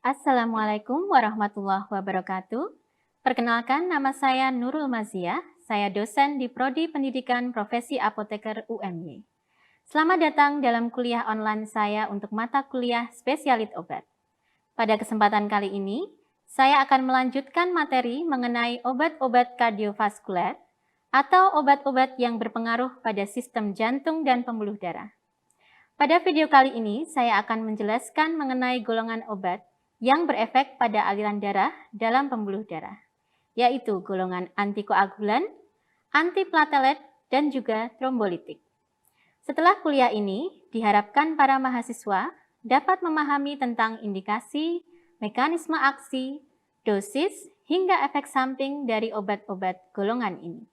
Assalamualaikum warahmatullahi wabarakatuh. Perkenalkan, nama saya Nurul Maziah. Saya dosen di Prodi Pendidikan Profesi Apoteker UMY. Selamat datang dalam kuliah online saya untuk mata kuliah Spesialit Obat. Pada kesempatan kali ini, saya akan melanjutkan materi mengenai obat-obat kardiovaskuler atau obat-obat yang berpengaruh pada sistem jantung dan pembuluh darah. Pada video kali ini, saya akan menjelaskan mengenai golongan obat yang berefek pada aliran darah dalam pembuluh darah, yaitu golongan antikoagulan, antiplatelet, dan juga trombolitik. Setelah kuliah ini, diharapkan para mahasiswa dapat memahami tentang indikasi, mekanisme aksi, dosis, hingga efek samping dari obat-obat golongan ini.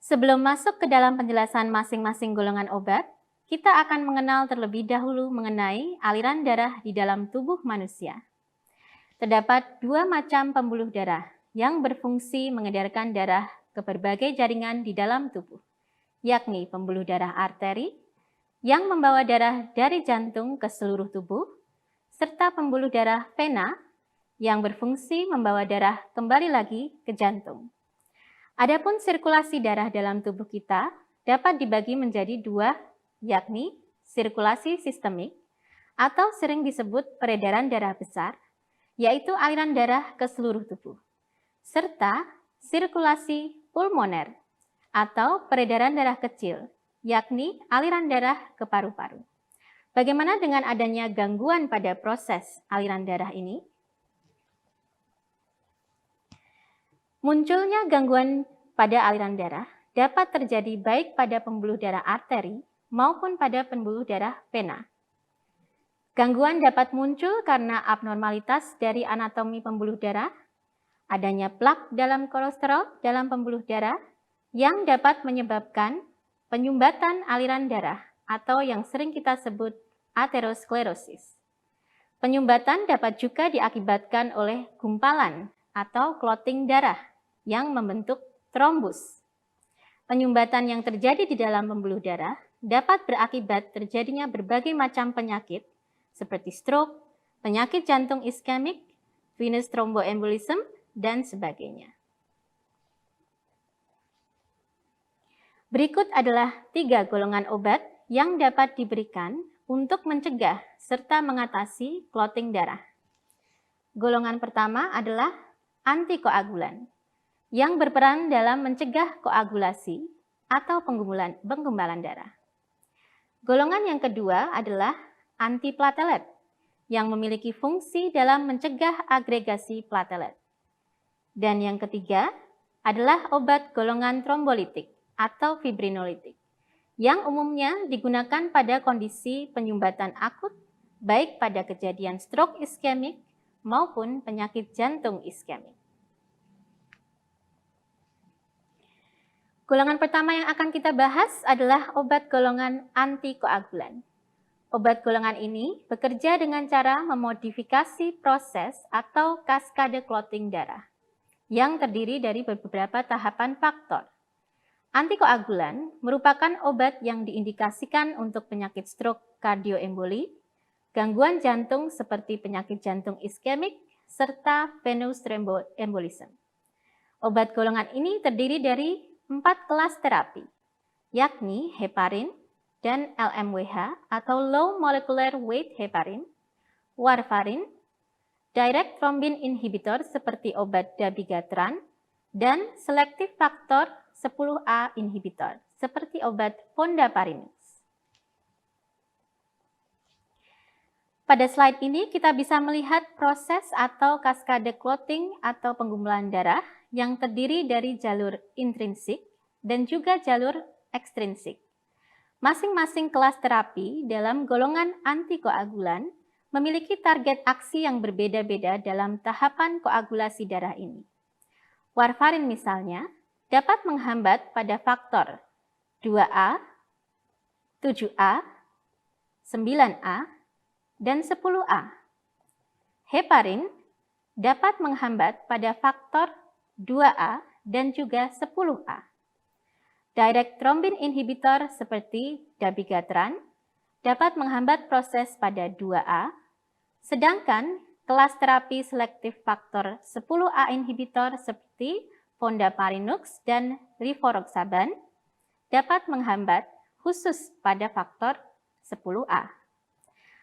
Sebelum masuk ke dalam penjelasan masing-masing golongan obat, kita akan mengenal terlebih dahulu mengenai aliran darah di dalam tubuh manusia. Terdapat dua macam pembuluh darah yang berfungsi mengedarkan darah ke berbagai jaringan di dalam tubuh, yakni pembuluh darah arteri yang membawa darah dari jantung ke seluruh tubuh, serta pembuluh darah vena yang berfungsi membawa darah kembali lagi ke jantung. Adapun sirkulasi darah dalam tubuh kita dapat dibagi menjadi dua, yakni sirkulasi sistemik atau sering disebut peredaran darah besar, yaitu aliran darah ke seluruh tubuh, serta sirkulasi pulmoner atau peredaran darah kecil, yakni aliran darah ke paru-paru. Bagaimana dengan adanya gangguan pada proses aliran darah ini? Munculnya gangguan pada aliran darah dapat terjadi baik pada pembuluh darah arteri maupun pada pembuluh darah vena. Gangguan dapat muncul karena abnormalitas dari anatomi pembuluh darah, adanya plak dalam kolesterol dalam pembuluh darah yang dapat menyebabkan penyumbatan aliran darah atau yang sering kita sebut aterosklerosis. Penyumbatan dapat juga diakibatkan oleh gumpalan atau clotting darah yang membentuk trombus. Penyumbatan yang terjadi di dalam pembuluh darah dapat berakibat terjadinya berbagai macam penyakit seperti stroke, penyakit jantung iskemik, venous thromboembolism, dan sebagainya. Berikut adalah 3 golongan obat yang dapat diberikan untuk mencegah serta mengatasi clotting darah. Golongan pertama adalah antikoagulan yang berperan dalam mencegah koagulasi atau penggumpalan darah. Golongan yang kedua adalah antiplatelet yang memiliki fungsi dalam mencegah agregasi platelet. Dan yang ketiga adalah obat golongan trombolitik atau fibrinolitik yang umumnya digunakan pada kondisi penyumbatan akut baik pada kejadian stroke iskemik maupun penyakit jantung iskemik. Golongan pertama yang akan kita bahas adalah obat golongan antikoagulan. Obat golongan ini bekerja dengan cara memodifikasi proses atau kaskade clotting darah yang terdiri dari beberapa tahapan faktor. Antikoagulan merupakan obat yang diindikasikan untuk penyakit stroke kardioemboli, gangguan jantung seperti penyakit jantung iskemik, serta venous thromboembolism. Obat golongan ini terdiri dari 4 kelas terapi, yakni heparin dan LMWH atau low molecular weight heparin, warfarin, direct thrombin inhibitor seperti obat dabigatran, dan selective factor 10A inhibitor seperti obat fondaparinux. Pada slide ini kita bisa melihat proses atau kaskade clotting atau penggumpalan darah yang terdiri dari jalur intrinsik dan juga jalur ekstrinsik. Masing-masing kelas terapi dalam golongan antikoagulan memiliki target aksi yang berbeda-beda dalam tahapan koagulasi darah ini. Warfarin misalnya dapat menghambat pada faktor 2A, 7A, 9A, dan 10A. Heparin dapat menghambat pada faktor 2A dan juga 10A. Direct thrombin inhibitor seperti dabigatran dapat menghambat proses pada 2A, sedangkan kelas terapi selektif faktor 10A inhibitor seperti fondaparinux dan rivaroxaban dapat menghambat khusus pada faktor 10A.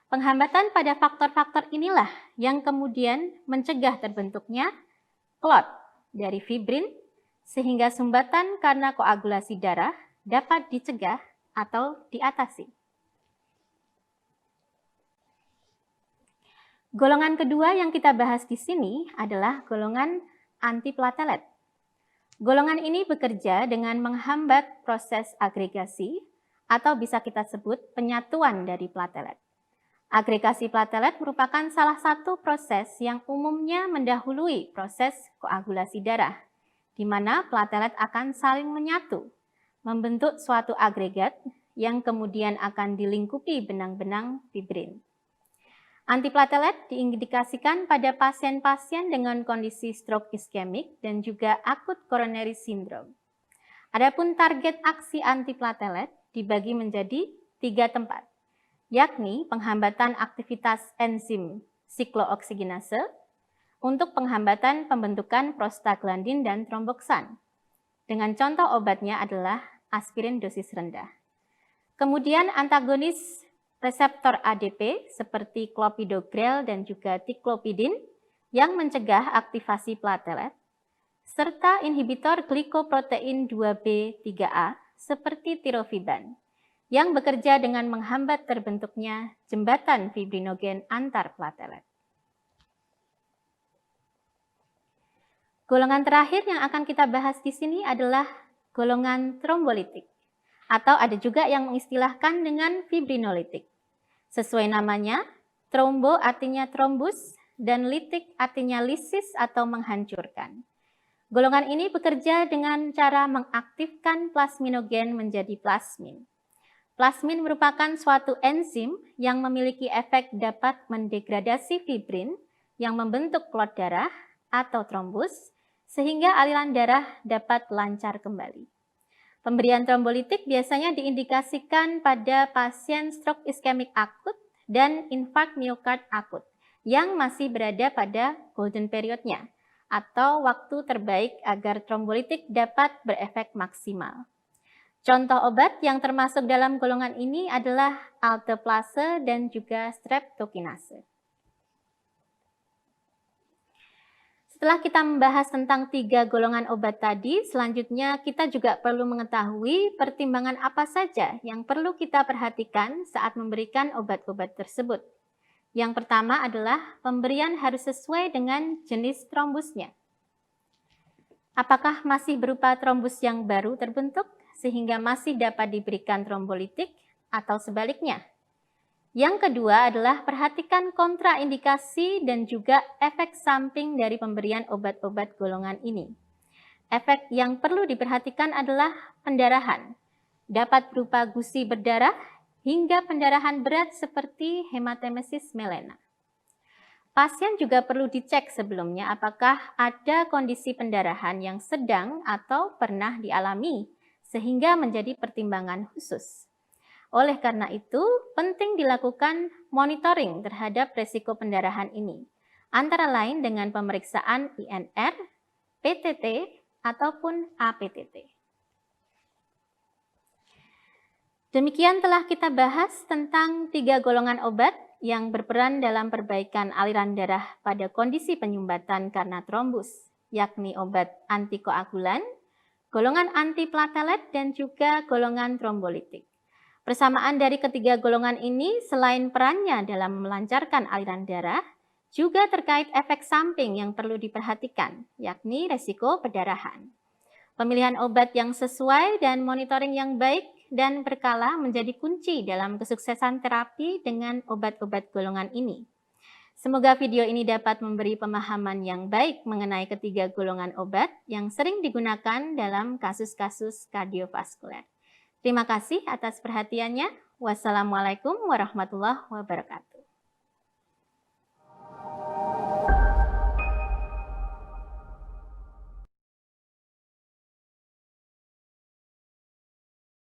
Penghambatan pada faktor-faktor inilah yang kemudian mencegah terbentuknya clot dari fibrin sehingga sumbatan karena koagulasi darah dapat dicegah atau diatasi. Golongan kedua yang kita bahas di sini adalah golongan antiplatelet. Golongan ini bekerja dengan menghambat proses agregasi atau bisa kita sebut penyatuan dari platelet. Agregasi platelet merupakan salah satu proses yang umumnya mendahului proses koagulasi darah, di mana platelet akan saling menyatu, membentuk suatu agregat yang kemudian akan dilingkupi benang-benang fibrin. Antiplatelet diindikasikan pada pasien-pasien dengan kondisi stroke iskemik dan juga akut coronary syndrome. Adapun target aksi antiplatelet dibagi menjadi 3 tempat, yakni penghambatan aktivitas enzim siklooksigenase untuk penghambatan pembentukan prostaglandin dan tromboksan. Dengan contoh obatnya adalah aspirin dosis rendah. Kemudian antagonis reseptor ADP seperti clopidogrel dan juga ticlopidin yang mencegah aktivasi platelet, serta inhibitor glikoprotein 2B3A seperti tirofiban yang bekerja dengan menghambat terbentuknya jembatan fibrinogen antar platelet. Golongan terakhir yang akan kita bahas di sini adalah golongan trombolitik, atau ada juga yang mengistilahkan dengan fibrinolitik. Sesuai namanya, trombo artinya trombus dan litik artinya lisis atau menghancurkan. Golongan ini bekerja dengan cara mengaktifkan plasminogen menjadi plasmin. Plasmin merupakan suatu enzim yang memiliki efek dapat mendegradasi fibrin yang membentuk klot darah atau trombus, sehingga aliran darah dapat lancar kembali. Pemberian trombolitik biasanya diindikasikan pada pasien stroke iskemik akut dan infark miokard akut yang masih berada pada golden periodnya atau waktu terbaik agar trombolitik dapat berefek maksimal. Contoh obat yang termasuk dalam golongan ini adalah alteplase dan juga streptokinase. Setelah kita membahas tentang 3 golongan obat tadi, selanjutnya kita juga perlu mengetahui pertimbangan apa saja yang perlu kita perhatikan saat memberikan obat-obat tersebut. Yang pertama adalah pemberian harus sesuai dengan jenis trombusnya. Apakah masih berupa trombus yang baru terbentuk sehingga masih dapat diberikan trombolitik atau sebaliknya? Yang kedua adalah perhatikan kontraindikasi dan juga efek samping dari pemberian obat-obat golongan ini. Efek yang perlu diperhatikan adalah pendarahan. Dapat berupa gusi berdarah hingga pendarahan berat seperti hematemesis melena. Pasien juga perlu dicek sebelumnya apakah ada kondisi pendarahan yang sedang atau pernah dialami, sehingga menjadi pertimbangan khusus. Oleh karena itu, penting dilakukan monitoring terhadap resiko pendarahan ini, antara lain dengan pemeriksaan INR, PTT, ataupun APTT. Demikian telah kita bahas tentang 3 golongan obat yang berperan dalam perbaikan aliran darah pada kondisi penyumbatan karena trombus, yakni obat antikoagulan, golongan antiplatelet, dan juga golongan trombolitik. Persamaan dari ketiga golongan ini selain perannya dalam melancarkan aliran darah, juga terkait efek samping yang perlu diperhatikan, yakni resiko perdarahan. Pemilihan obat yang sesuai dan monitoring yang baik dan berkala menjadi kunci dalam kesuksesan terapi dengan obat-obat golongan ini. Semoga video ini dapat memberi pemahaman yang baik mengenai ketiga golongan obat yang sering digunakan dalam kasus-kasus kardiovaskuler. Terima kasih atas perhatiannya. Wassalamualaikum warahmatullahi wabarakatuh.